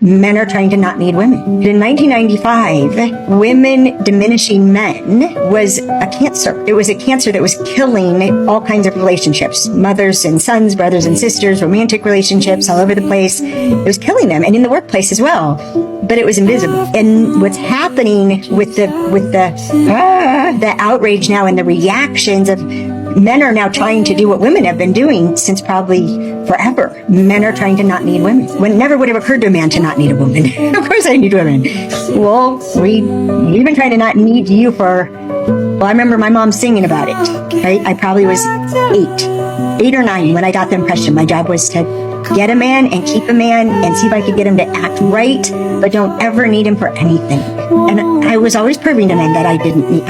Men are trying to not need women. In 1995, women diminishing men was a cancer. It was a cancer that was killing all kinds of relationships. Mothers and sons, brothers and sisters, romantic relationships all over the place. It was killing them, and in the workplace as well. But it was invisible. And what's happening with the outrage now and the reactions of men are now trying to do what women have been doing since probably forever. Men are trying to not need women. When it never would have occurred to a man to not need a woman. Of course I need women. Well, we've been trying to not need you for, well, I remember my mom singing about it, right? I probably was 8 or 9 when I got the impression. My job was to get a man and keep a man and see if I could get him to act right, but don't ever need him for anything. And I was always proving to men that I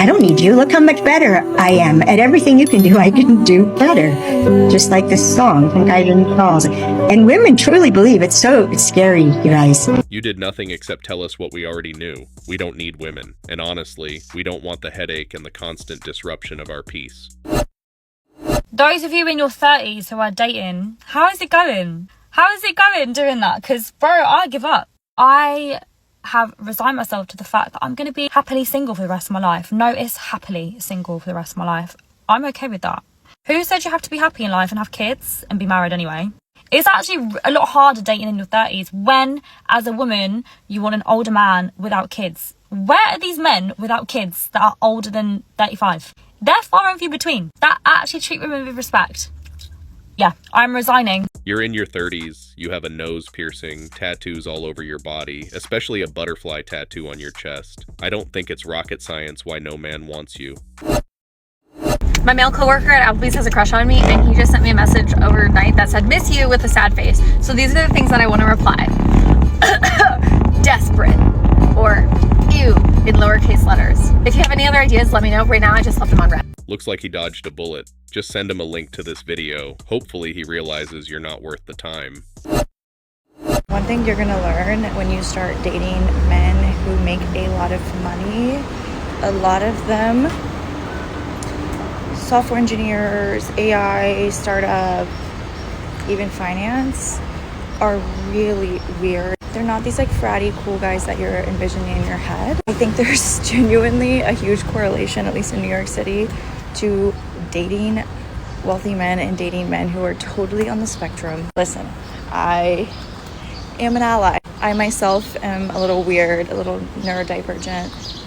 don't need you. Look how much better I am at everything you can do. I can do better. Just like this song from Guiding Calls. And women truly believe it's scary, you guys. You did nothing except tell us what we already knew. We don't need women. And honestly, we don't want the headache and the constant disruption of our peace. Those of you in your 30s who are dating, how is it going? How is it going doing that? Because, bro, I give up. I have resigned myself to the fact that I'm going to be happily single for the rest of my life. Notice, happily single for the rest of my life. I'm okay with that. Who said you have to be happy in life and have kids and be married anyway? It's actually a lot harder dating in your 30s when, as a woman, you want an older man without kids. Where are these men without kids that are older than 35? They're far and few between. That actually treat women with respect. Yeah, I'm resigning. You're in your 30s, you have a nose piercing, tattoos all over your body, especially a butterfly tattoo on your chest. I don't think it's rocket science why no man wants you. My male coworker at Applebee's has a crush on me, and he just sent me a message overnight that said, "Miss you," with a sad face. So these are the things that I want to reply. Desperate. Or ew in lowercase letters. If you have any other ideas, let me know. Right now, I just left them on red. Looks like he dodged a bullet. Just send him a link to this video. Hopefully he realizes you're not worth the time. One thing you're gonna learn when you start dating men who make a lot of money, a lot of them, software engineers, AI, startup, even finance, are really weird. They're not these like fratty cool guys that you're envisioning in your head. I think there's genuinely a huge correlation, at least in New York City, to dating wealthy men and dating men who are totally on the spectrum. Listen, I am an ally. I myself am a little weird, a little neurodivergent,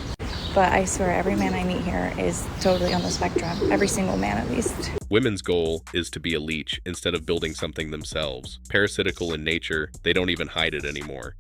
but I swear every man I meet here is totally on the spectrum. Every single man, at least. Women's goal is to be a leech instead of building something themselves. Parasitical in nature, they don't even hide it anymore.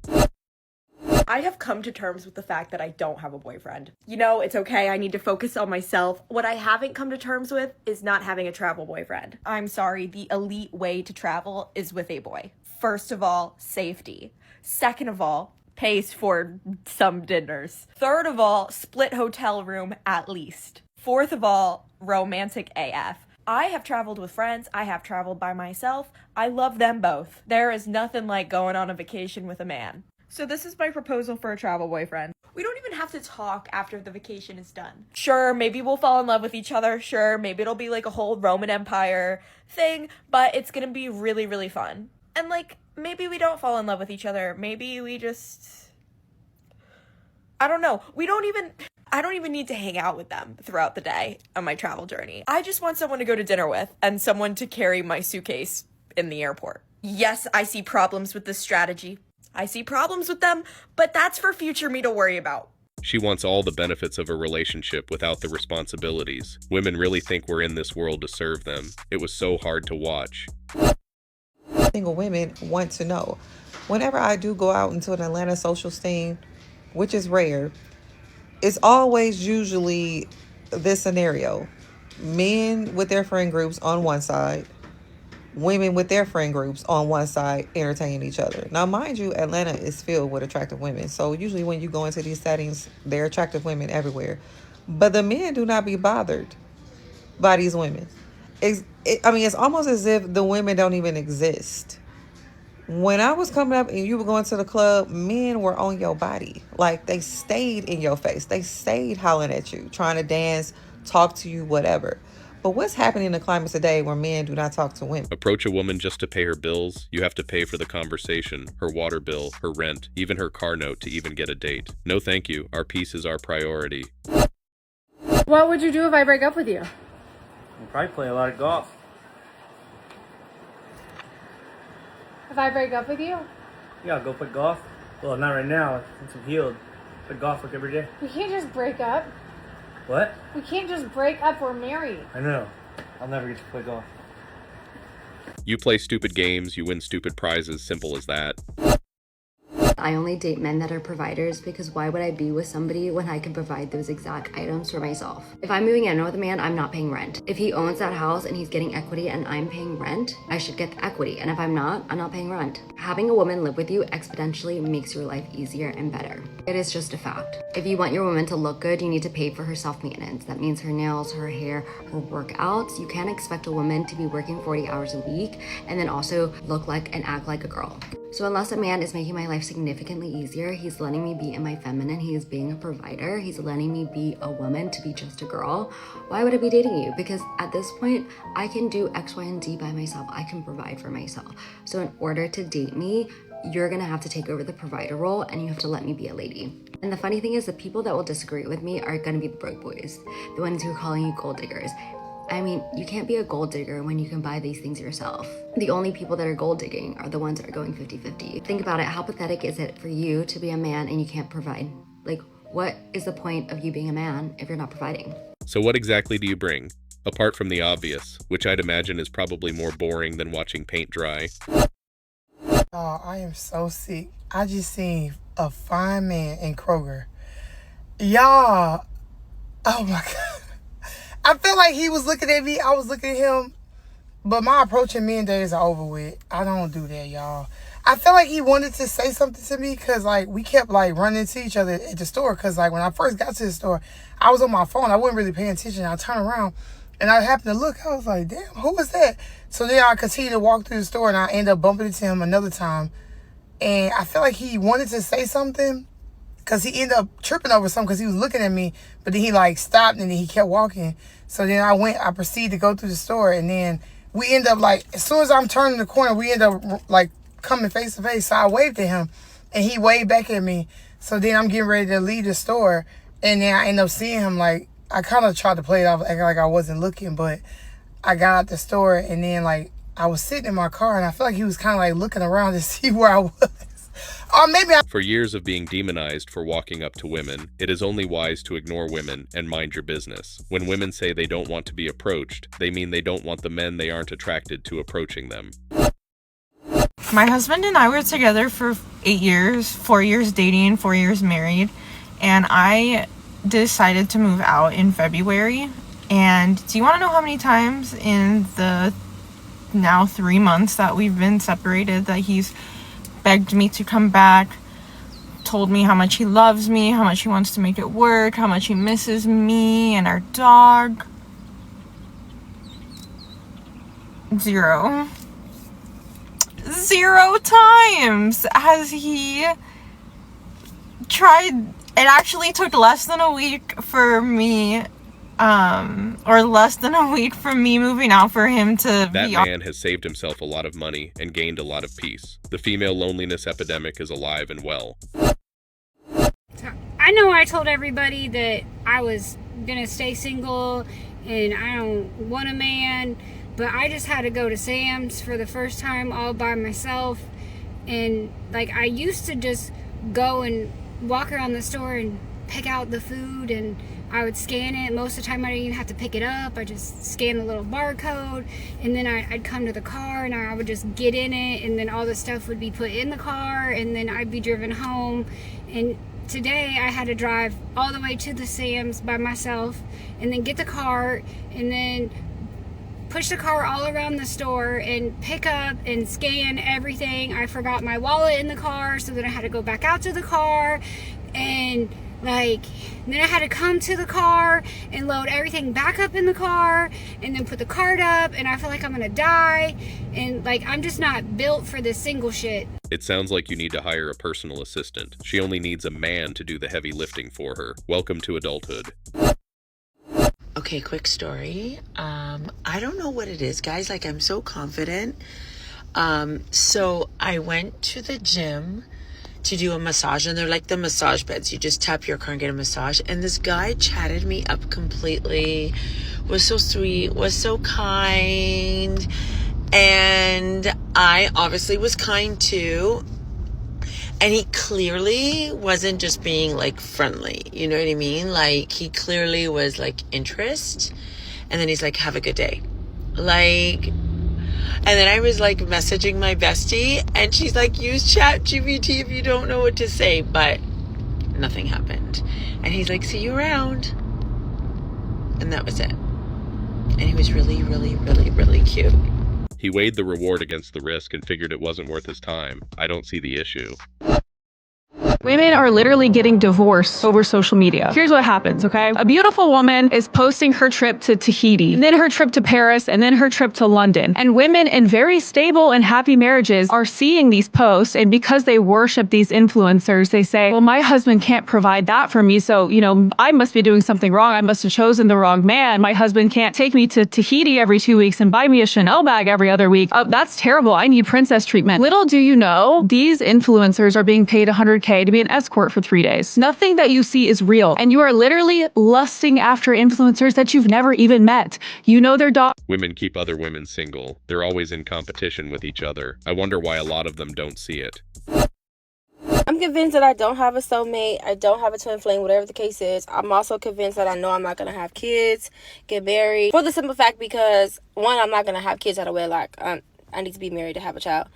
I have come to terms with the fact that I don't have a boyfriend. You know, it's okay, I need to focus on myself. What I haven't come to terms with is not having a travel boyfriend. I'm sorry, the elite way to travel is with a boy. First of all, safety. Second of all, pays for some dinners. Third of all, split hotel room at least. Fourth of all, romantic AF. I have traveled with friends. I have traveled by myself. I love them both. There is nothing like going on a vacation with a man. So this is my proposal for a travel boyfriend. We don't even have to talk after the vacation is done. Sure, maybe we'll fall in love with each other. Sure, maybe it'll be like a whole Roman Empire thing, but it's gonna be really, really fun. And like, maybe we don't fall in love with each other. Maybe we just, I don't know. I don't even need to hang out with them throughout the day on my travel journey. I just want someone to go to dinner with and someone to carry my suitcase in the airport. Yes, I see problems with this strategy. I see problems with them, but that's for future me to worry about. She wants all the benefits of a relationship without the responsibilities. Women really think we're in this world to serve them. It was so hard to watch. Single women want to know. Whenever I do go out into an Atlanta social scene, which is rare, it's always usually this scenario. Men with their friend groups on one side, women with their friend groups on one side entertaining each other. Now, mind you, Atlanta is filled with attractive women. So usually when you go into these settings, there are attractive women everywhere. But the men do not be bothered by these women. It's almost as if the women don't even exist. When I was coming up and you were going to the club, men were on your body. Like, they stayed in your face. They stayed hollering at you, trying to dance, talk to you, whatever. But what's happening in the climate today where men do not talk to women? Approach a woman just to pay her bills, you have to pay for the conversation, her water bill, her rent, even her car note to even get a date. No thank you, our peace is our priority. What would you do if I break up with you? I'd probably play a lot of golf. If I break up with you? Yeah, I'll go play golf. Well, not right now, since I'm healed. Play golf like every day. We can't just break up. What? We can't just break up, we're married. I know. I'll never get to play golf. You play stupid games, you win stupid prizes, simple as that. I only date men that are providers because why would I be with somebody when I can provide those exact items for myself? If I'm moving in with a man, I'm not paying rent. If he owns that house and he's getting equity and I'm paying rent, I should get the equity. And if I'm not paying rent. Having a woman live with you exponentially makes your life easier and better. It is just a fact. If you want your woman to look good, you need to pay for her self-maintenance. That means her nails, her hair, her workouts. You can't expect a woman to be working 40 hours a week and then also look like and act like a girl. So unless a man is making my life significantly easier, he's letting me be in my feminine, he is being a provider, he's letting me be a woman to be just a girl, why would I be dating you? Because at this point, I can do X, Y, and Z by myself. I can provide for myself. So in order to date me, you're gonna have to take over the provider role and you have to let me be a lady. And the funny thing is the people that will disagree with me are gonna be the broke boys, the ones who are calling you gold diggers. I mean, you can't be a gold digger when you can buy these things yourself. The only people that are gold digging are the ones that are going 50-50. Think about it, how pathetic is it for you to be a man and you can't provide? Like, what is the point of you being a man if you're not providing? So what exactly do you bring? Apart from the obvious, which I'd imagine is probably more boring than watching paint dry. Oh, I am so sick. I just seen a fine man in Kroger. Y'all, oh my God. I feel like he was looking at me, I was looking at him, but my approaching men days are over with. I don't do that, y'all. I feel like he wanted to say something to me because, like, we kept, like, running into each other at the store because, like, when I first got to the store, I was on my phone. I wasn't really paying attention. I turned around, and I happened to look. I was like, damn, who was that? So then I continued to walk through the store, and I ended up bumping into him another time. And I feel like he wanted to say something because he ended up tripping over something because he was looking at me, but then he, like, stopped, and then he kept walking. So then I proceeded to go through the store, and then we end up, like, as soon as I'm turning the corner, we end up, like, coming face to face. So I waved at him, and he waved back at me. So then I'm getting ready to leave the store, and then I end up seeing him, like, I kind of tried to play it off, acting like I wasn't looking, but I got out the store, and then, like, I was sitting in my car, and I feel like he was kind of, like, looking around to see where I was. Or maybe For years of being demonized for walking up to women, it is only wise to ignore women and mind your business. When women say they don't want to be approached, they mean they don't want the men they aren't attracted to approaching them. My husband and I were together for 8 years, 4 years dating, 4 years married, and I decided to move out in February. And do you want to know how many times in the now 3 months that we've been separated that he's begged me to come back, told me how much he loves me, how much he wants to make it work, how much he misses me and our dog? 0 times has he tried. It actually took less than a week for me or less than a week from me moving out for him to That be man has saved himself a lot of money and gained a lot of peace. The female loneliness epidemic is alive and well. I know I told everybody that I was gonna stay single and I don't want a man, but I just had to go to Sam's for the first time all by myself. And like, I used to just go and walk around the store and pick out the food, and I would scan it. Most of the time I didn't even have to pick it up. I just scan the little barcode, and then I'd come to the car and I would just get in it, and then all the stuff would be put in the car, and then I'd be driven home. And today I had to drive all the way to the Sam's by myself, and then get the cart, and then push the car all around the store and pick up and scan everything. I forgot my wallet in the car, so then I had to go back out to the car, and like, then I had to come to the car and load everything back up in the car and then put the cart up, and I feel like I'm gonna die, and like, I'm just not built for this single shit. It sounds like you need to hire a personal assistant. She only needs a man to do the heavy lifting for her. Welcome to adulthood. Okay, Okay, quick story. I don't know what it is, guys. Like, I'm so confident. So I went to the gym to do a massage, and they're like the massage beds. You just tap your car and get a massage. And this guy chatted me up completely, was so sweet, was so kind. And I obviously was kind too. And he clearly wasn't just being like friendly. You know what I mean? Like, he clearly was like interest. And then he's like, have a good day. Like, and then I was like messaging my bestie, and she's like, use ChatGPT if you don't know what to say. But nothing happened. And he's like, see you around. And that was it. And he was really, really, really, really cute. He weighed the reward against the risk and figured it wasn't worth his time. I don't see the issue. Women are literally getting divorced over social media. Here's what happens, okay? A beautiful woman is posting her trip to Tahiti, and then her trip to Paris, and then her trip to London. And women in very stable and happy marriages are seeing these posts, and because they worship these influencers, they say, well, my husband can't provide that for me, so, you know, I must be doing something wrong. I must have chosen the wrong man. My husband can't take me to Tahiti every 2 weeks and buy me a Chanel bag every other week. Oh, that's terrible. I need princess treatment. Little do you know, these influencers are being paid $100K to be an escort for 3 days. Nothing that you see is real, and you are literally lusting after influencers that you've never even met. You know their dog. Women keep other women single. They're always in competition with each other. I wonder why a lot of them don't see it. I'm convinced that I don't have a soulmate. I don't have a twin flame, whatever the case is. I'm also convinced that I know I'm not going to have kids, get married. For the simple fact because, one, I'm not going to have kids out of wedlock. I need to be married to have a child.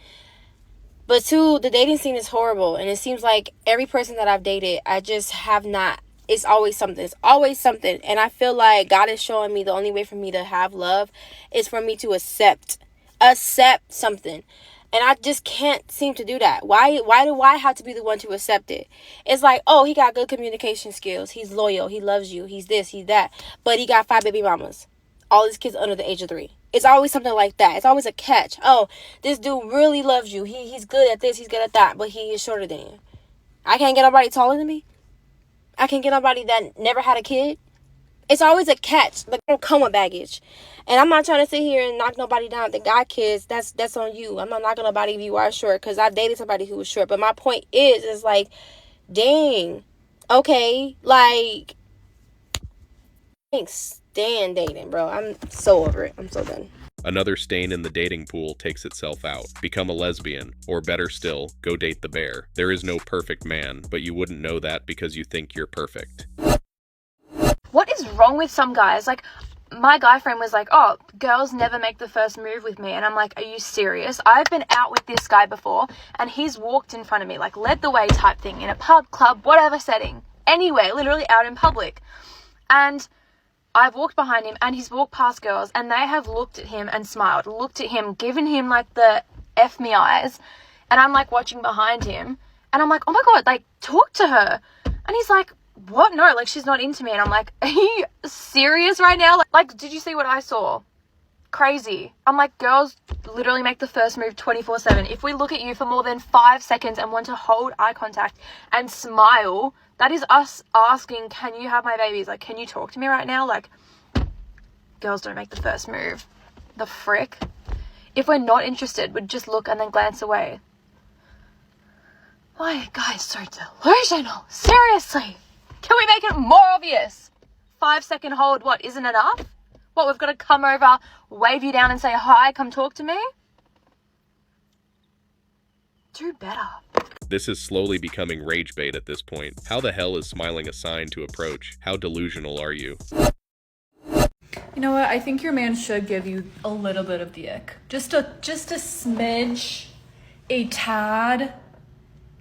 But two, the dating scene is horrible. And it seems like every person that I've dated, I just have not. It's always something. It's always something. And I feel like God is showing me the only way for me to have love is for me to accept something. And I just can't seem to do that. Why do I have to be the one to accept it? It's like, oh, he got good communication skills. He's loyal. He loves you. He's this, he's that. But he got 5 baby mamas. All his kids under the age of 3. It's always something like that. It's always a catch. Oh, this dude really loves you. He's good at this. He's good at that. But he is shorter than you. I can't get nobody taller than me. I can't get nobody that never had a kid. It's always a catch. Like, don't come with baggage. And I'm not trying to sit here and knock nobody down. If they got kids, that's on you. I'm not knocking nobody if you are short, because I dated somebody who was short. But my point is like, dang. Okay, like, thanks. Stand dating, bro. I'm so over it. I'm so done. Another stain in the dating pool takes itself out. Become a lesbian, or better still, go date the bear. There is no perfect man, but you wouldn't know that because you think you're perfect. What is wrong with some guys? Like, my guy friend was like, oh, girls never make the first move with me. And I'm like, are you serious? I've been out with this guy before, and he's walked in front of me, like led the way type thing, in a pub, club, whatever setting. Anywhere, literally out in public. And I've walked behind him, and he's walked past girls, and they have looked at him and smiled, looked at him, given him like the F me eyes. And I'm like watching behind him, and I'm like, oh my God, like, talk to her. And he's like, what? No, like, she's not into me. And I'm like, are you serious right now? Like, did you see what I saw? Crazy. I'm like, girls literally make the first move 24/7. If we look at you for more than 5 seconds and want to hold eye contact and smile, that is us asking, can you have my babies? Like, can you talk to me right now? Like, girls don't make the first move. The frick? If we're not interested, we'd just look and then glance away. Why are guys so delusional? Seriously. Can we make it more obvious? 5 second hold, what, isn't enough? What, we've got to come over, wave you down and say, hi, come talk to me? Do better. This is slowly becoming rage bait at this point. How the hell is smiling a sign to approach? How delusional are you? You know what? I think your man should give you a little bit of the ick. Just a smidge, a tad,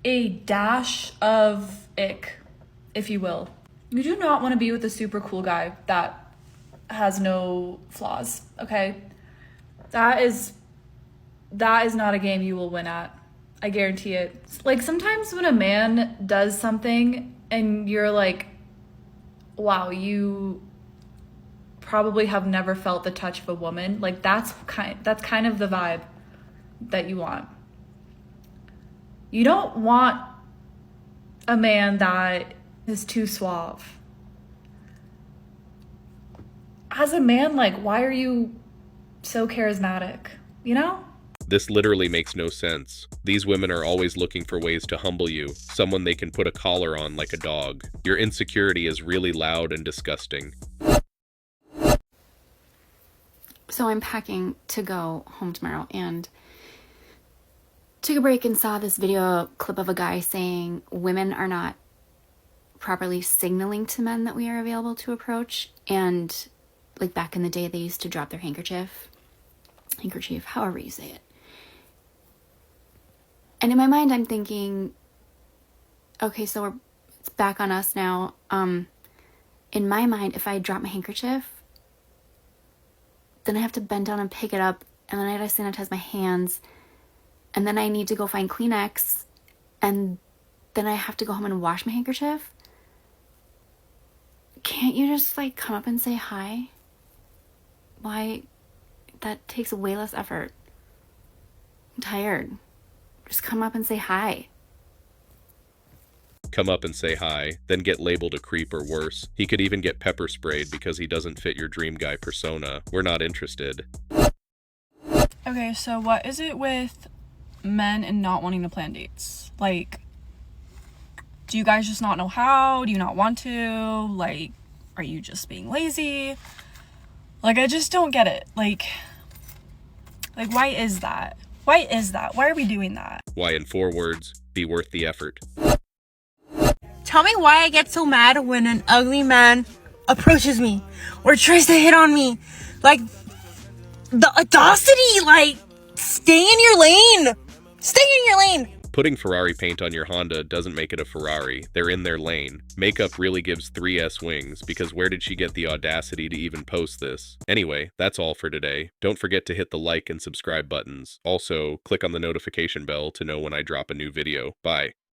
a dash of ick, if you will. You do not want to be with a super cool guy that has no flaws, okay? That is not a game you will win at. I guarantee it. Like, sometimes when a man does something and you're like, wow, you probably have never felt the touch of a woman, like, that's kind of the vibe that you want. You don't want a man that is too suave. as a man, like, why are you so charismatic? You know? This literally makes no sense. These women are always looking for ways to humble you, someone they can put a collar on like a dog. Your insecurity is really loud and disgusting. So I'm packing to go home tomorrow and took a break and saw this video clip of a guy saying women are not properly signaling to men that we are available to approach. And like back in the day, they used to drop their handkerchief, however you say it. And in my mind, I'm thinking, okay, so it's back on us now. In my mind, if I drop my handkerchief, then I have to bend down and pick it up, and then I gotta sanitize my hands, and then I need to go find Kleenex, and then I have to go home and wash my handkerchief. Can't you just like come up and say hi? Why? That takes way less effort. I'm tired. Just come up and say hi. Come up and say hi, then get labeled a creep or worse. He could even get pepper sprayed because he doesn't fit your dream guy persona. We're not interested. Okay, so what is it with men and not wanting to plan dates? Like, do you guys just not know how? Do you not want to? Like, are you just being lazy? Like, I just don't get it. Like, why is that? Why is that? Why are we doing that? Why, in 4 words, be worth the effort. Tell me why I get so mad when an ugly man approaches me or tries to hit on me. Like, the audacity, like, stay in your lane. Stay in your lane. Putting Ferrari paint on your Honda doesn't make it a Ferrari. They're in their lane. Makeup really gives 3S wings, because where did she get the audacity to even post this? Anyway, that's all for today. Don't forget to hit the like and subscribe buttons. Also, click on the notification bell to know when I drop a new video. Bye.